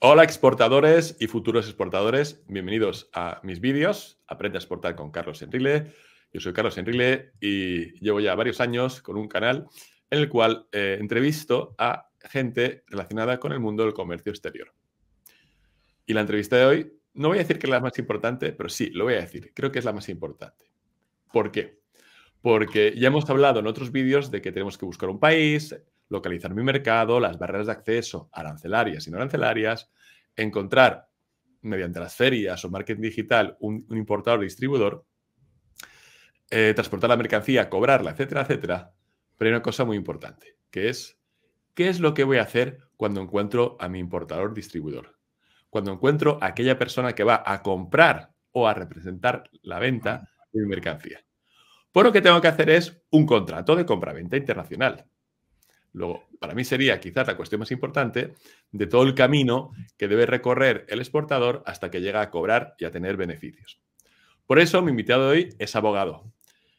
Hola exportadores y futuros exportadores, bienvenidos a mis vídeos. Aprende a exportar con Carlos Enrile. Yo soy Carlos Enrile y llevo ya varios años con un canal en el cual entrevisto a gente relacionada con el mundo del comercio exterior. Y la entrevista de hoy, no voy a decir que es la más importante, pero sí, lo voy a decir. Creo que es la más importante. ¿Por qué? Porque ya hemos hablado en otros vídeos de que tenemos que buscar un país, localizar mi mercado, las barreras de acceso arancelarias y no arancelarias, encontrar mediante las ferias o marketing digital un importador o distribuidor, transportar la mercancía, cobrarla, etcétera, etcétera. Pero hay una cosa muy importante, que es ¿qué es lo que voy a hacer cuando encuentro a mi importador distribuidor? Cuando encuentro a aquella persona que va a comprar o a representar la venta de mi mercancía. Pues lo que tengo que hacer es un contrato de compraventa internacional. Luego, para mí sería quizás la cuestión más importante de todo el camino que debe recorrer el exportador hasta que llega a cobrar y a tener beneficios. Por eso, mi invitado de hoy es abogado.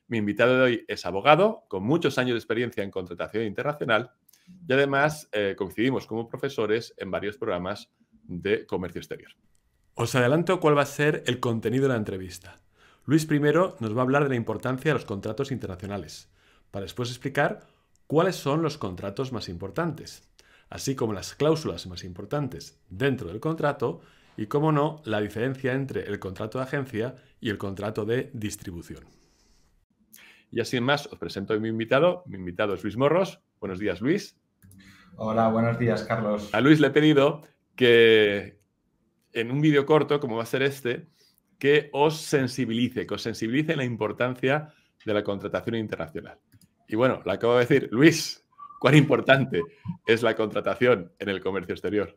Mi invitado de hoy es abogado con muchos años de experiencia en contratación internacional y además coincidimos como profesores en varios programas de comercio exterior. Os adelanto cuál va a ser el contenido de la entrevista. Luis primero nos va a hablar de la importancia de los contratos internacionales, para después explicar cuáles son los contratos más importantes, así como las cláusulas más importantes dentro del contrato y, cómo no, la diferencia entre el contrato de agencia y el contrato de distribución. Y así más, os presento a mi invitado. Mi invitado es Luis Morros. Buenos días, Luis. Hola, buenos días, Carlos. A Luis le he pedido que en un vídeo corto, como va a ser este, que os sensibilice en la importancia de la contratación internacional. Y bueno, lo acabo de decir. Luis, ¿cuán importante es la contratación en el comercio exterior?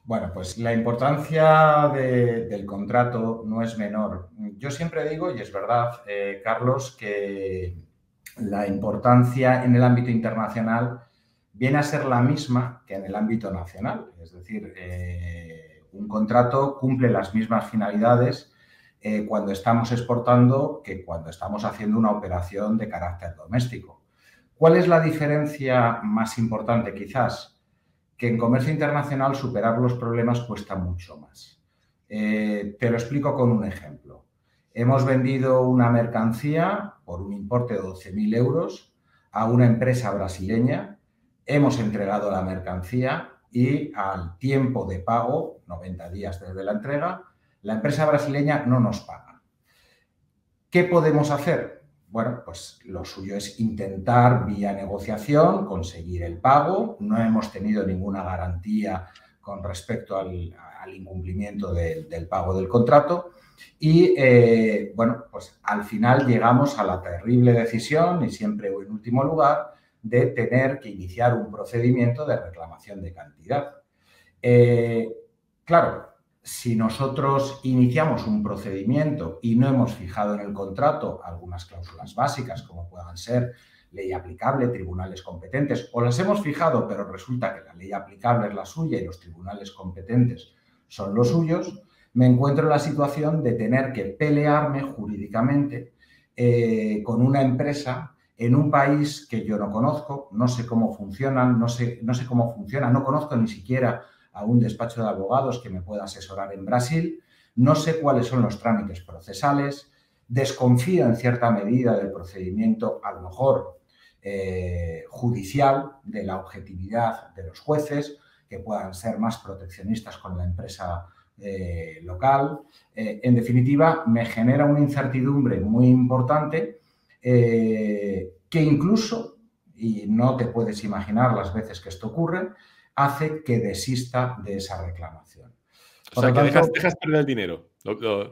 Bueno, pues la importancia del contrato no es menor. Yo siempre digo, y es verdad, Carlos, que la importancia en el ámbito internacional viene a ser la misma que en el ámbito nacional. Es decir, un contrato cumple las mismas finalidades cuando estamos exportando que cuando estamos haciendo una operación de carácter doméstico. ¿Cuál es la diferencia más importante quizás? Que en comercio internacional superar los problemas cuesta mucho más. Te lo explico con un ejemplo. Hemos vendido una mercancía por un importe de 12.000 euros a una empresa brasileña, hemos entregado la mercancía y al tiempo de pago, 90 días desde la entrega, la empresa brasileña no nos paga. ¿Qué podemos hacer? Bueno, pues lo suyo es intentar vía negociación conseguir el pago. No hemos tenido ninguna garantía con respecto al incumplimiento del pago del contrato y, bueno, pues al final llegamos a la terrible decisión, y siempre en último lugar, de tener que iniciar un procedimiento de reclamación de cantidad. Claro, si nosotros iniciamos un procedimiento y no hemos fijado en el contrato algunas cláusulas básicas, como puedan ser ley aplicable, tribunales competentes, o las hemos fijado, pero resulta que la ley aplicable es la suya y los tribunales competentes son los suyos, me encuentro en la situación de tener que pelearme jurídicamente con una empresa en un país que yo no conozco, no sé cómo funcionan, no sé cómo funciona, no conozco ni siquiera a un despacho de abogados que me pueda asesorar en Brasil, no sé cuáles son los trámites procesales, desconfío en cierta medida del procedimiento, a lo mejor judicial, de la objetividad de los jueces, que puedan ser más proteccionistas con la empresa local. En definitiva, me genera una incertidumbre muy importante que incluso, y no te puedes imaginar las veces que esto ocurre, hace que desista de esa reclamación. O sea, que dejas perder el dinero.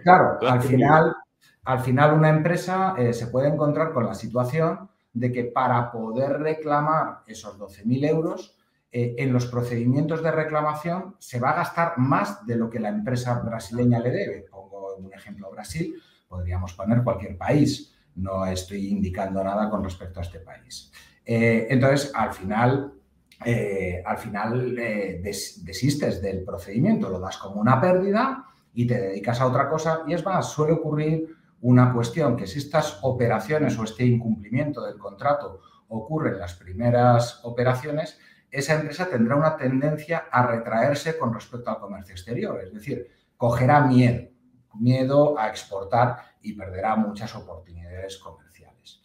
Claro, al final una empresa se puede encontrar con la situación de que para poder reclamar esos 12.000 euros, en los procedimientos de reclamación se va a gastar más de lo que la empresa brasileña le debe. Pongo un ejemplo: Brasil, podríamos poner cualquier país, no estoy indicando nada con respecto a este país. Entonces, al final desistes del procedimiento, lo das como una pérdida y te dedicas a otra cosa. Y es más, suele ocurrir una cuestión, que si estas operaciones o este incumplimiento del contrato ocurre en las primeras operaciones, esa empresa tendrá una tendencia a retraerse con respecto al comercio exterior. Es decir, cogerá miedo a exportar y perderá muchas oportunidades comerciales.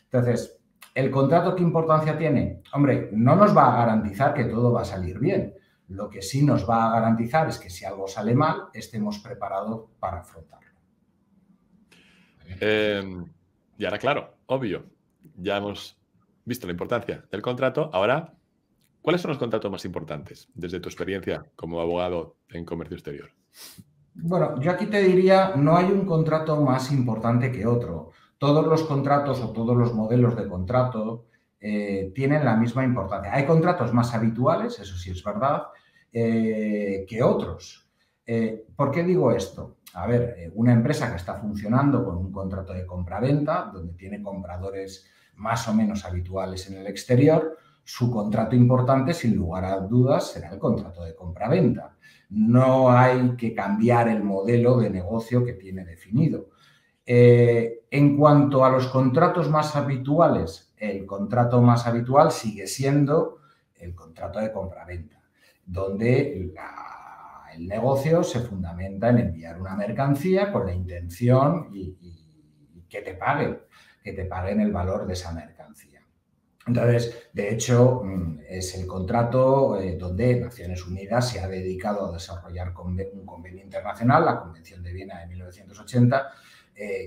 Entonces, ¿el contrato qué importancia tiene? Hombre, no nos va a garantizar que todo va a salir bien. Lo que sí nos va a garantizar es que si algo sale mal, estemos preparados para afrontarlo. Y ahora, claro, obvio, ya hemos visto la importancia del contrato. Ahora, ¿cuáles son los contratos más importantes desde tu experiencia como abogado en comercio exterior? Bueno, yo aquí te diría, no hay un contrato más importante que otro. Todos los contratos o todos los modelos de contrato tienen la misma importancia. Hay contratos más habituales, eso sí es verdad, que otros. ¿Por qué digo esto? A ver, una empresa que está funcionando con un contrato de compraventa, donde tiene compradores más o menos habituales en el exterior, su contrato importante, sin lugar a dudas, será el contrato de compraventa. No hay que cambiar el modelo de negocio que tiene definido. En cuanto a los contratos más habituales, el contrato más habitual sigue siendo el contrato de compraventa, donde el negocio se fundamenta en enviar una mercancía con la intención y que te paguen el valor de esa mercancía. Entonces, de hecho, es el contrato donde Naciones Unidas se ha dedicado a desarrollar un convenio internacional, la Convención de Viena de 1980,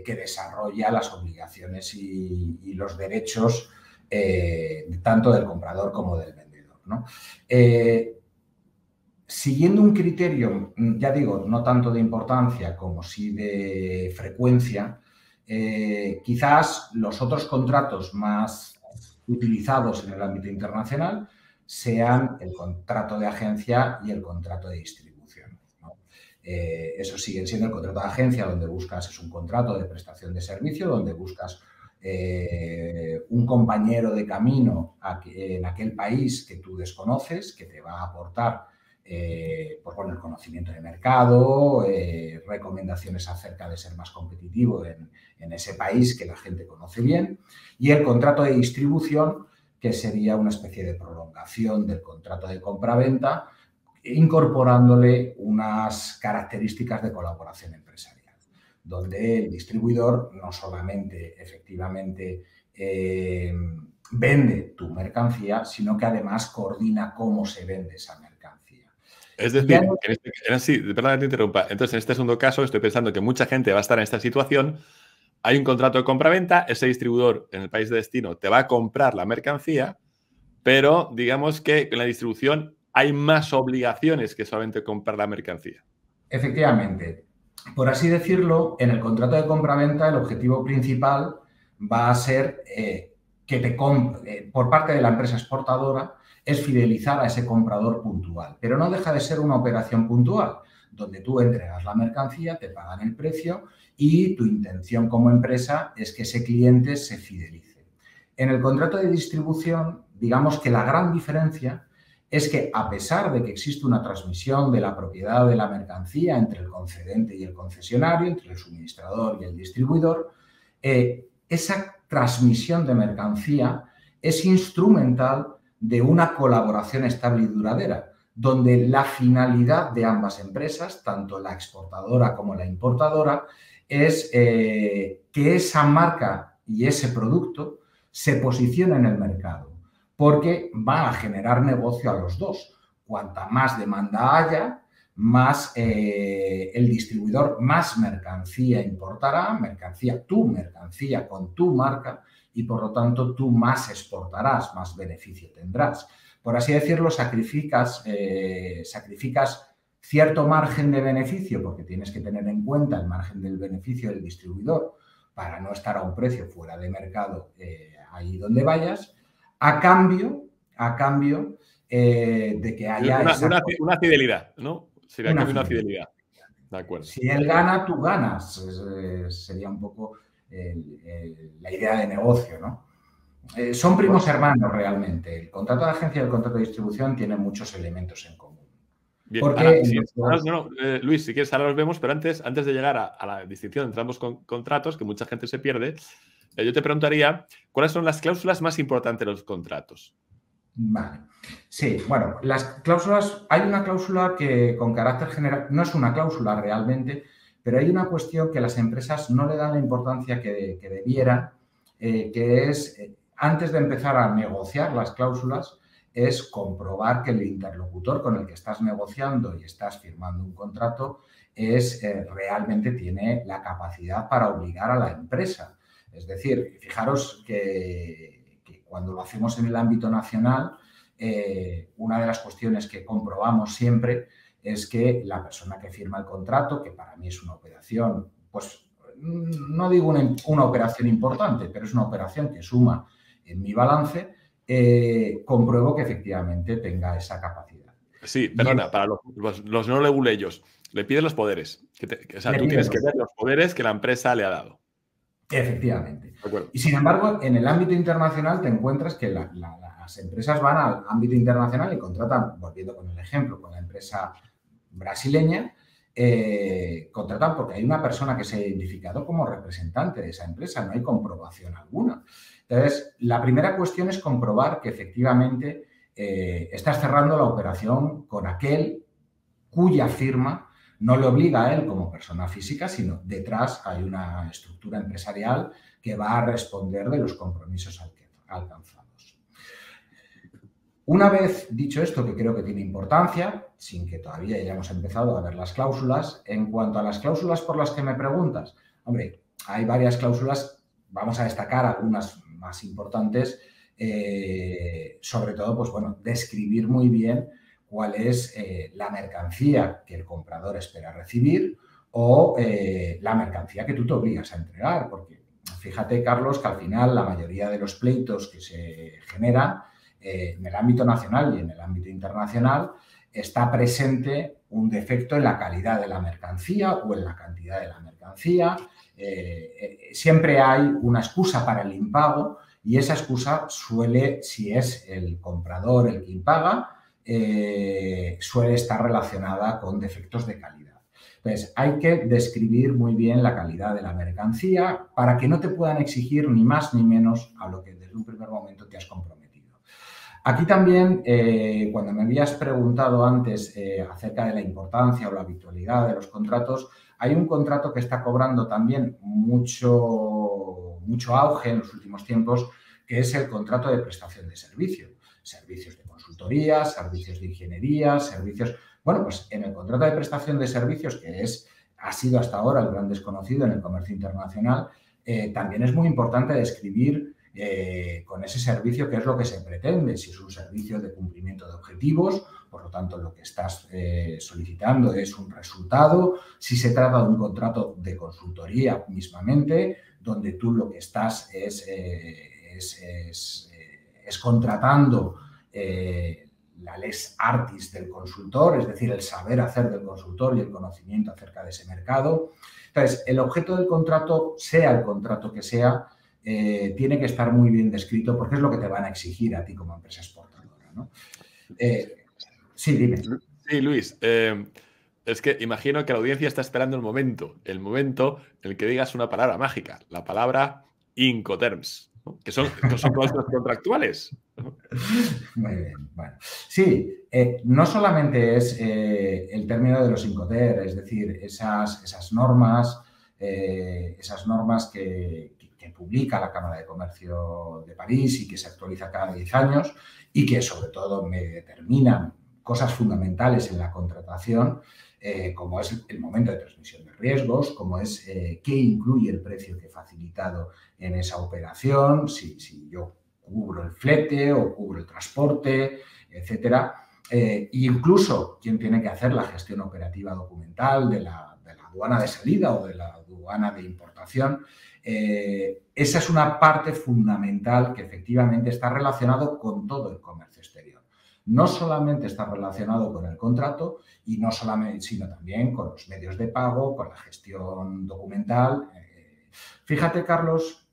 que desarrolla las obligaciones y los derechos tanto del comprador como del vendedor, ¿no? Siguiendo un criterio, ya digo, no tanto de importancia como sí de frecuencia, quizás los otros contratos más utilizados en el ámbito internacional sean el contrato de agencia y el contrato de distribución, ¿no? Eso siguen siendo el contrato de agencia, donde buscas, es un contrato de prestación de servicio, donde buscas un compañero de camino en aquel país que tú desconoces, que te va a aportar pues bueno, el conocimiento de mercado, recomendaciones acerca de ser más competitivo en ese país que la gente conoce bien, y el contrato de distribución, que sería una especie de prolongación del contrato de compraventa, incorporándole unas características de colaboración empresarial, donde el distribuidor no solamente efectivamente vende tu mercancía, sino que además coordina cómo se vende esa mercancía. Es decir, perdón que te interrumpa. Entonces, en este segundo caso, estoy pensando que mucha gente va a estar en esta situación. Hay un contrato de compraventa, ese distribuidor en el país de destino te va a comprar la mercancía, pero digamos que en la distribución hay más obligaciones que solamente comprar la mercancía. Efectivamente. Por así decirlo, en el contrato de compraventa el objetivo principal va a ser que por parte de la empresa exportadora es fidelizar a ese comprador puntual, pero no deja de ser una operación puntual, donde tú entregas la mercancía, te pagan el precio y tu intención como empresa es que ese cliente se fidelice. En el contrato de distribución, digamos que la gran diferencia es que a pesar de que existe una transmisión de la propiedad de la mercancía entre el concedente y el concesionario, entre el suministrador y el distribuidor, esa transmisión de mercancía es instrumental de una colaboración estable y duradera, donde la finalidad de ambas empresas, tanto la exportadora como la importadora, es que esa marca y ese producto se posicione en el mercado, porque va a generar negocio a los dos. Cuanta más demanda haya, más el distribuidor más mercancía importará, tu mercancía con tu marca, y por lo tanto tú más exportarás, más beneficio tendrás. Por así decirlo, sacrificas cierto margen de beneficio, porque tienes que tener en cuenta el margen del beneficio del distribuidor para no estar a un precio fuera de mercado ahí donde vayas, a cambio de que haya una fidelidad, ¿no? Sería una fidelidad. De acuerdo. Si él gana, tú ganas. Sería un poco la idea de negocio, ¿no? Son primos hermanos realmente. El contrato de agencia y el contrato de distribución tienen muchos elementos en común. Bien, ahora, Luis, si quieres, ahora los vemos, pero antes de llegar a la distinción entre ambos contratos, que mucha gente se pierde, yo te preguntaría, ¿cuáles son las cláusulas más importantes de los contratos? Vale. Sí, bueno, las cláusulas, hay una cláusula que con carácter general, no es una cláusula realmente, pero hay una cuestión que las empresas no le dan la importancia que debieran, que es, antes de empezar a negociar las cláusulas, es comprobar que el interlocutor con el que estás negociando y estás firmando un contrato realmente tiene la capacidad para obligar a la empresa. Es decir, fijaros que cuando lo hacemos en el ámbito nacional, una de las cuestiones que comprobamos siempre es que la persona que firma el contrato, que para mí es una operación, pues no digo una operación importante, pero es una operación que suma en mi balance, compruebo que efectivamente tenga esa capacidad. Sí, perdona, para los no leguleyos, le piden los poderes. O sea, tú tienes que ver los poderes que la empresa le ha dado. Efectivamente. De acuerdo. Y sin embargo, en el ámbito internacional te encuentras que las empresas van al ámbito internacional y contratan, volviendo con el ejemplo, con la empresa brasileña, contratan porque hay una persona que se ha identificado como representante de esa empresa, no hay comprobación alguna. Entonces, la primera cuestión es comprobar que efectivamente estás cerrando la operación con aquel cuya firma no le obliga a él como persona física, sino detrás hay una estructura empresarial que va a responder de los compromisos alcanzados. Una vez dicho esto, que creo que tiene importancia, sin que todavía hayamos empezado a ver las cláusulas, en cuanto a las cláusulas por las que me preguntas, hombre, hay varias cláusulas, vamos a destacar algunas más importantes, sobre todo, pues bueno, describir muy bien cuál es la mercancía que el comprador espera recibir o la mercancía que tú te obligas a entregar, porque fíjate, Carlos, que al final la mayoría de los pleitos que se generan en el ámbito nacional y en el ámbito internacional está presente un defecto en la calidad de la mercancía o en la cantidad de la mercancía. Siempre hay una excusa para el impago y esa excusa suele, si es el comprador el que impaga, suele estar relacionada con defectos de calidad. Entonces, hay que describir muy bien la calidad de la mercancía para que no te puedan exigir ni más ni menos a lo que desde un primer momento te has comprometido. Aquí también, cuando me habías preguntado antes acerca de la importancia o la habitualidad de los contratos, hay un contrato que está cobrando también mucho auge en los últimos tiempos, que es el contrato de prestación de servicios. Servicios de consultoría, servicios de ingeniería, servicios... Bueno, pues en el contrato de prestación de servicios, que ha sido hasta ahora el gran desconocido en el comercio internacional, también es muy importante describir con ese servicio qué es lo que se pretende, si es un servicio de cumplimiento de objetivos, por lo tanto lo que estás solicitando es un resultado, si se trata de un contrato de consultoría mismamente, donde tú lo que estás es contratando la lex artis del consultor, es decir, el saber hacer del consultor y el conocimiento acerca de ese mercado. Entonces, el objeto del contrato, sea el contrato que sea, tiene que estar muy bien descrito porque es lo que te van a exigir a ti como empresa exportadora, ¿no? Sí, dime. Sí, Luis. Es que imagino que la audiencia está esperando el momento en el que digas una palabra mágica, la palabra Incoterms, ¿no? que son cláusulas contractuales. Muy bien, bueno. Sí, no solamente es el término de los Incoterms, es decir, esas normas que publica la Cámara de Comercio de París y que se actualiza cada 10 años y que sobre todo me determinan cosas fundamentales en la contratación, como es el momento de transmisión de riesgos, como es qué incluye el precio que he facilitado en esa operación, si yo cubro el flete o cubro el transporte, etcétera. Incluso quién tiene que hacer la gestión operativa documental de la aduana de salida o de la aduana de importación. Esa es una parte fundamental que efectivamente está relacionado con todo el comercio exterior. No solamente está relacionado con el contrato y no solamente, sino también con los medios de pago, con la gestión documental. Fíjate, Carlos,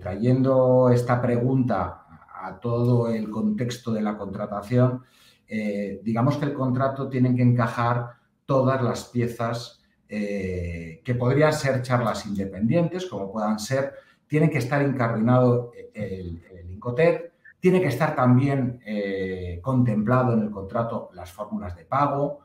trayendo esta pregunta a todo el contexto de la contratación, digamos que el contrato tiene que encajar todas las piezas que podrían ser charlas independientes, como puedan ser, tiene que estar incardinado el Incoterm, Tiene que estar también contemplado en el contrato las fórmulas de pago.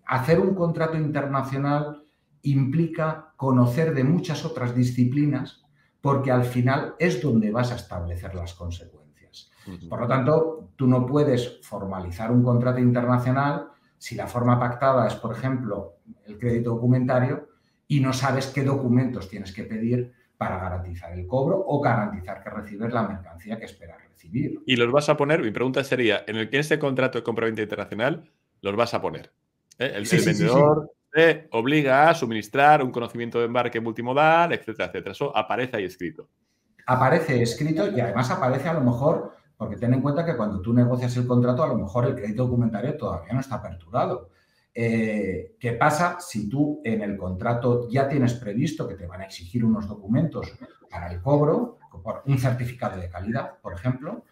Hacer un contrato internacional implica conocer de muchas otras disciplinas porque al final es donde vas a establecer las consecuencias. Por lo tanto, tú no puedes formalizar un contrato internacional si la forma pactada es, por ejemplo, el crédito documentario y no sabes qué documentos tienes que pedir para garantizar el cobro o garantizar que recibes la mercancía que esperas recibir. Y los vas a poner, mi pregunta sería, en ese contrato de compraventa internacional, los vas a poner. El vendedor te obliga a suministrar un conocimiento de embarque multimodal, etcétera, etcétera. Eso aparece ahí escrito. Aparece escrito y además aparece a lo mejor, porque ten en cuenta que cuando tú negocias el contrato, a lo mejor el crédito documentario todavía no está aperturado. ¿Qué pasa si tú en el contrato ya tienes previsto que te van a exigir unos documentos para el cobro, por un certificado de calidad, por ejemplo,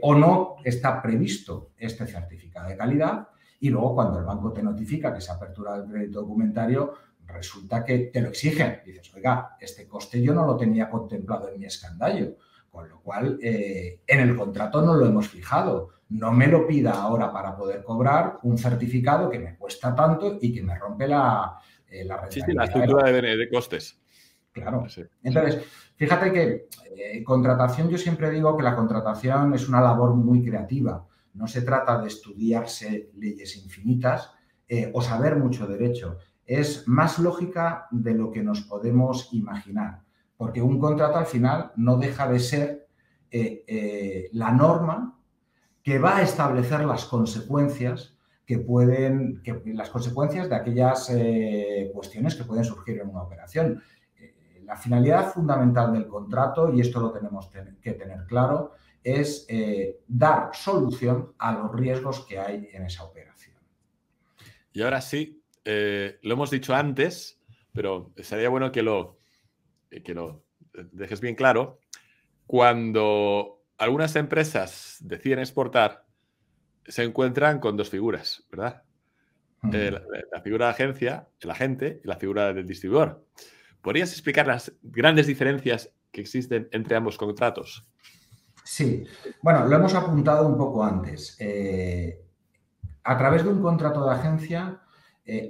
o no está previsto este certificado de calidad y luego cuando el banco te notifica que se ha aperturado el crédito documentario, resulta que te lo exigen. Dices, oiga, este coste yo no lo tenía contemplado en mi escandallo, con lo cual en el contrato no lo hemos fijado. No me lo pida ahora para poder cobrar un certificado que me cuesta tanto y que me rompe la rentabilidad. Sí, la estructura de costes. Claro. Sí. Entonces, fíjate que contratación, yo siempre digo que la contratación es una labor muy creativa. No se trata de estudiarse leyes infinitas o saber mucho derecho. Es más lógica de lo que nos podemos imaginar, porque un contrato al final no deja de ser la norma que va a establecer las consecuencias las consecuencias de aquellas cuestiones que pueden surgir en una operación. La finalidad fundamental del contrato, y esto lo tenemos que tener claro, es dar solución a los riesgos que hay en esa operación. Y ahora sí, lo hemos dicho antes, pero sería bueno que lo dejes bien claro. Cuando algunas empresas deciden exportar, se encuentran con dos figuras, ¿verdad? La figura de agencia, el agente, y la figura del distribuidor. ¿Podrías explicar las grandes diferencias que existen entre ambos contratos? Sí. Bueno, lo hemos apuntado un poco antes. A través de un contrato de agencia,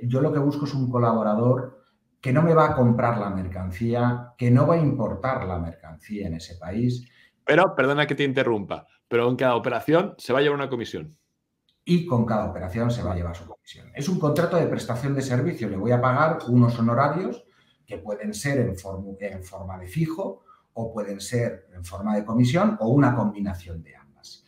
yo lo que busco es un colaborador que no me va a comprar la mercancía, que no va a importar la mercancía en ese país. Pero, perdona que te interrumpa, pero en cada operación se va a llevar una comisión. Y con cada operación se va a llevar su comisión. Es un contrato de prestación de servicio. Le voy a pagar unos honorarios que pueden ser en forma de fijo o pueden ser en forma de comisión o una combinación de ambas.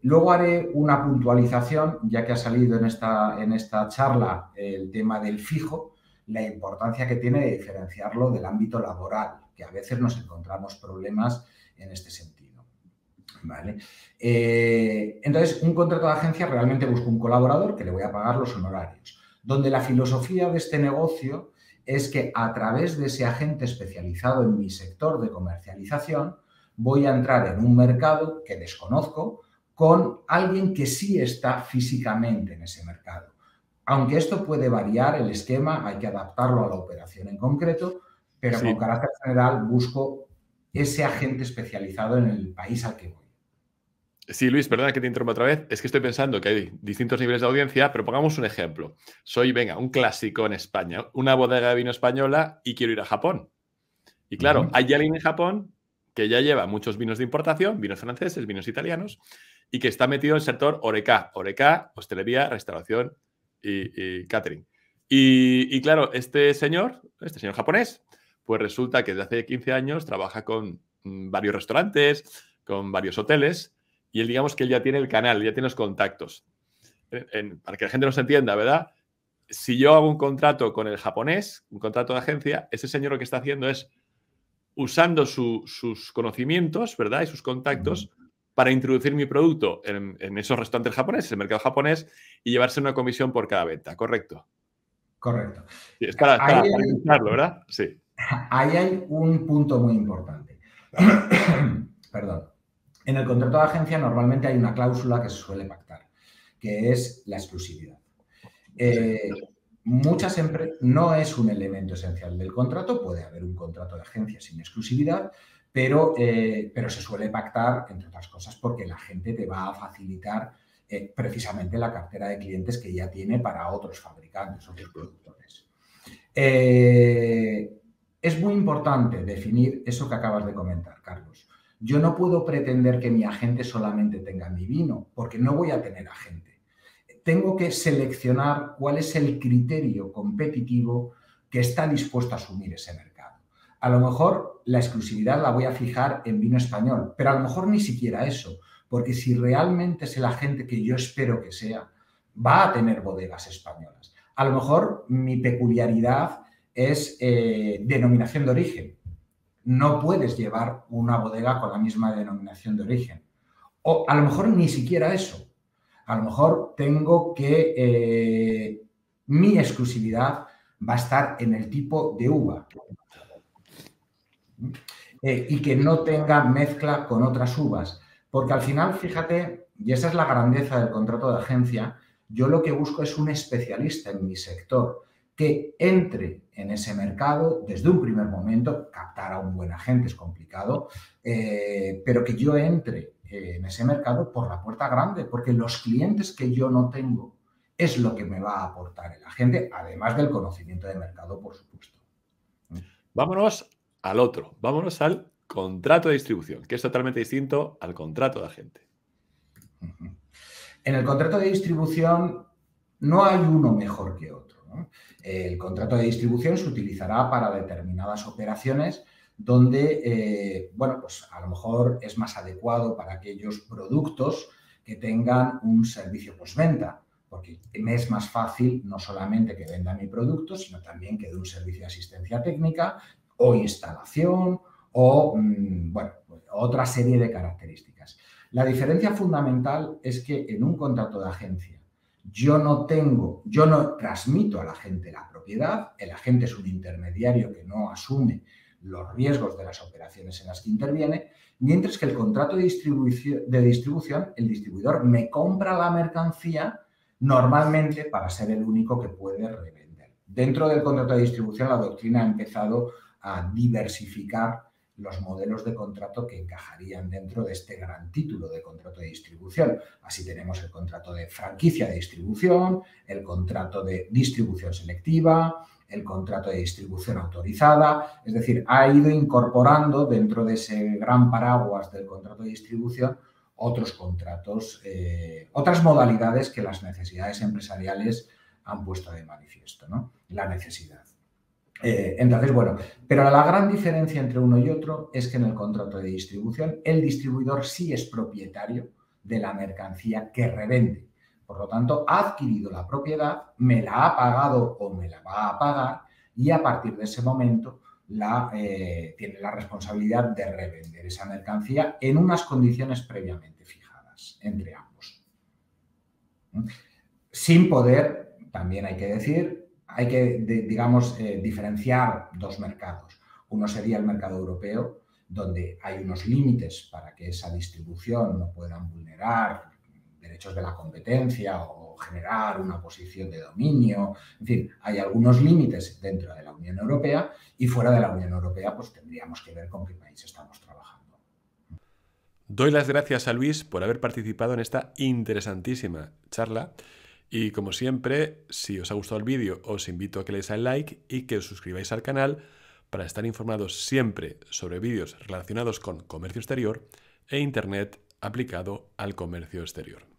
Luego haré una puntualización, ya que ha salido en esta charla el tema del fijo, la importancia que tiene de diferenciarlo del ámbito laboral, que a veces nos encontramos problemas en este sentido. ¿Vale? Entonces, un contrato de agencia realmente busca un colaborador que le voy a pagar los honorarios, donde la filosofía de este negocio es que a través de ese agente especializado en mi sector de comercialización voy a entrar en un mercado que desconozco con alguien que sí está físicamente en ese mercado. Aunque esto puede variar el esquema, hay que adaptarlo a la operación en concreto, pero sí, con carácter general busco ese agente especializado en el país al que voy. Sí, Luis, perdona que te interrumpa otra vez. Es que estoy pensando que hay distintos niveles de audiencia, pero pongamos un ejemplo. Soy, venga, un clásico en España, una bodega de vino española y quiero ir a Japón. Y claro, hay alguien en Japón que ya lleva muchos vinos de importación, vinos franceses, vinos italianos, y que está metido en el sector Horeca. Horeca, hostelería, restauración y catering. Y claro, este señor japonés, pues resulta que desde hace 15 años trabaja con varios restaurantes, con varios hoteles, y él, digamos que él ya tiene el canal, ya tiene los contactos. Para que la gente nos entienda, ¿verdad? Si yo hago un contrato con el japonés, un contrato de agencia, ese señor lo que está haciendo es usando sus conocimientos, ¿verdad? Y sus contactos para introducir mi producto en esos restaurantes japoneses, el mercado japonés, y llevarse una comisión por cada venta, ¿correcto? Correcto. Sí, es para ilustrarlo, ¿verdad? Sí. Ahí hay un punto muy importante. Perdón. En el contrato de agencia normalmente hay una cláusula que se suele pactar, que es la exclusividad. Muchas empresas, no es un elemento esencial del contrato, puede haber un contrato de agencia sin exclusividad, pero se suele pactar, entre otras cosas, porque la gente te va a facilitar precisamente la cartera de clientes que ya tiene para otros fabricantes, otros productores. Es muy importante definir eso que acabas de comentar, Carlos. Yo no puedo pretender que mi agente solamente tenga mi vino, porque no voy a tener agente. Tengo que seleccionar cuál es el criterio competitivo que está dispuesto a asumir ese mercado. A lo mejor la exclusividad la voy a fijar en vino español, pero a lo mejor ni siquiera eso, porque si realmente es el agente que yo espero que sea, va a tener bodegas españolas. A lo mejor mi peculiaridad es denominación de origen. No puedes llevar una bodega con la misma denominación de origen. O a lo mejor ni siquiera eso. A lo mejor tengo que mi exclusividad va a estar en el tipo de uva y que no tenga mezcla con otras uvas. Porque al final, fíjate, y esa es la grandeza del contrato de agencia, yo lo que busco es un especialista en mi sector que entre en ese mercado desde un primer momento. Captar a un buen agente es complicado, pero que yo entre en ese mercado por la puerta grande, porque los clientes que yo no tengo es lo que me va a aportar el agente, además del conocimiento de mercado, por supuesto. Vámonos al otro, vámonos al contrato de distribución, que es totalmente distinto al contrato de agente. En el contrato de distribución no hay uno mejor que otro, ¿no? El contrato de distribución se utilizará para determinadas operaciones donde, bueno, pues a lo mejor es más adecuado para aquellos productos que tengan un servicio postventa, porque me es más fácil no solamente que venda mi producto, sino también que dé un servicio de asistencia técnica o instalación o, bueno, otra serie de características. La diferencia fundamental es que en un contrato de agencia yo no transmito al agente la propiedad, el agente es un intermediario que no asume los riesgos de las operaciones en las que interviene, mientras que el contrato de distribución, el distribuidor me compra la mercancía normalmente para ser el único que puede revender. Dentro del contrato de distribución, la doctrina ha empezado a diversificar los modelos de contrato que encajarían dentro de este gran título de contrato de distribución. Así tenemos el contrato de franquicia de distribución, el contrato de distribución selectiva, el contrato de distribución autorizada, es decir, ha ido incorporando dentro de ese gran paraguas del contrato de distribución otros contratos, otras modalidades que las necesidades empresariales han puesto de manifiesto, ¿no? La necesidad. Entonces, bueno, pero la gran diferencia entre uno y otro es que en el contrato de distribución el distribuidor sí es propietario de la mercancía que revende. Por lo tanto, ha adquirido la propiedad, me la ha pagado o me la va a pagar y a partir de ese momento tiene la responsabilidad de revender esa mercancía en unas condiciones previamente fijadas entre ambos. Sin poder, también hay que decir, hay que, digamos, diferenciar dos mercados. Uno sería el mercado europeo, donde hay unos límites para que esa distribución no puedan vulnerar derechos de la competencia o generar una posición de dominio. En fin, hay algunos límites dentro de la Unión Europea y fuera de la Unión Europea pues tendríamos que ver con qué país estamos trabajando. Doy las gracias a Luis por haber participado en esta interesantísima charla. Y como siempre, si os ha gustado el vídeo, os invito a que le deis al like y que os suscribáis al canal para estar informados siempre sobre vídeos relacionados con comercio exterior e Internet aplicado al comercio exterior.